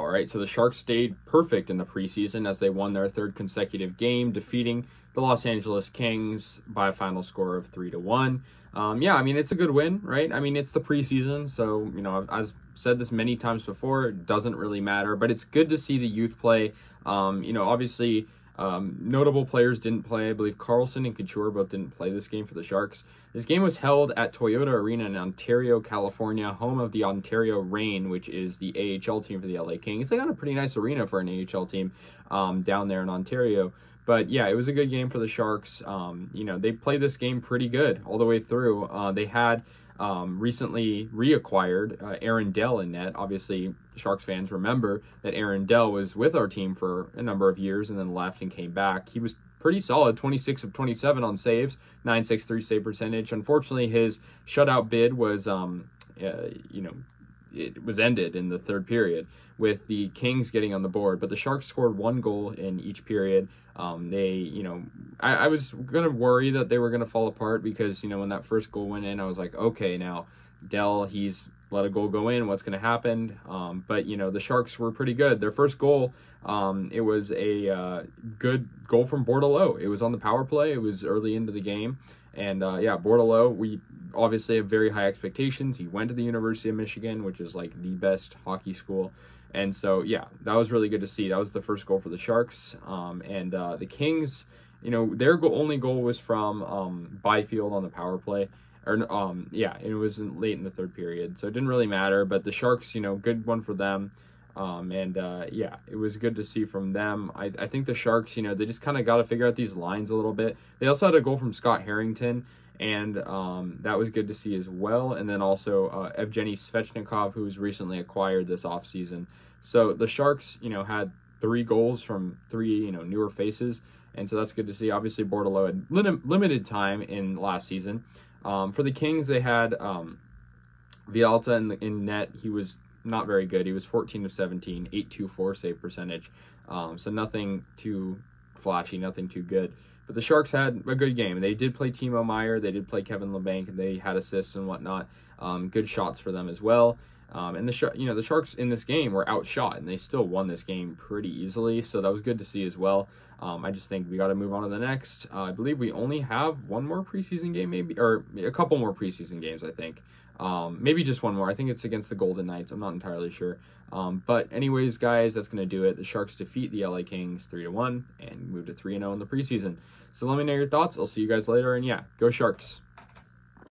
All right, so the Sharks stayed perfect in the preseason as they won their third consecutive game, defeating the Los Angeles Kings by a final score of 3-1. Yeah, I mean, it's a good win, right? I mean, it's the preseason, so, you know, I've said this many times before, it doesn't really matter, but it's good to see the youth play. You know, obviously, notable players didn't play. I believe Carlson and Couture both didn't play this game for the Sharks. This game was held at Toyota Arena in Ontario, California, home of the Ontario Reign, which is the AHL team for the LA Kings. They got a pretty nice arena for an AHL team down there in Ontario. But yeah, it was a good game for the Sharks. You know, they played this game pretty good all the way through. They had recently reacquired Aaron Dell in net. Obviously, Sharks fans remember that Aaron Dell was with our team for a number of years and then left and came back. He was pretty solid, 26 of 27 on saves, 963 save percentage. Unfortunately, his shutout bid was, you know, it was ended in the third period with the Kings getting on the board, but the Sharks scored one goal in each period. They, you know, I was going to worry that they were going to fall apart because, you know, when that first goal went in, I was like, okay, now Dell, he's let a goal go in. What's going to happen? But, you know, the Sharks were pretty good. Their first goal, it was a good goal from Bordelot. It was on the power play. It was early into the game. And, yeah, Bordelot, we obviously have very high expectations. He went to the University of Michigan, which is like the best hockey school. And so, yeah, that was really good to see. That was the first goal for the Sharks. And the Kings, you know, their only goal was from Byfield on the power play. Or, yeah, it was late in the third period. So it didn't really matter. But the Sharks, you know, good one for them. Yeah, it was good to see from them. I think the Sharks, you know, they just kind of got to figure out these lines a little bit. They also had a goal from Scott Harrington, and that was good to see as well. And then also Evgeny Svechnikov, who was recently acquired this offseason. So the Sharks, you know, had 3 goals from 3, you know, newer faces, and so that's good to see. Obviously, Bordelot had limited time in last season. For the Kings, they had Vialta in net. He was not very good. He was 14 of 17, 824 save percentage. So nothing too flashy, nothing too good. But the Sharks had a good game. They did play Timo Meier. They did play Kevin LeBanc, and they had assists and whatnot. Good shots for them as well. And the Sharks in this game were outshot, and they still won this game pretty easily. So that was good to see as well. I just think we got to move on to the next. I believe we only have one more preseason game, maybe, or a couple more preseason games, I think. Maybe just one more. I think it's against the Golden Knights. I'm not entirely sure. But anyways, guys, that's going to do it. The Sharks defeat the LA Kings 3-1 and move to 3-0 in the preseason. So let me know your thoughts. I'll see you guys later. And yeah, go Sharks.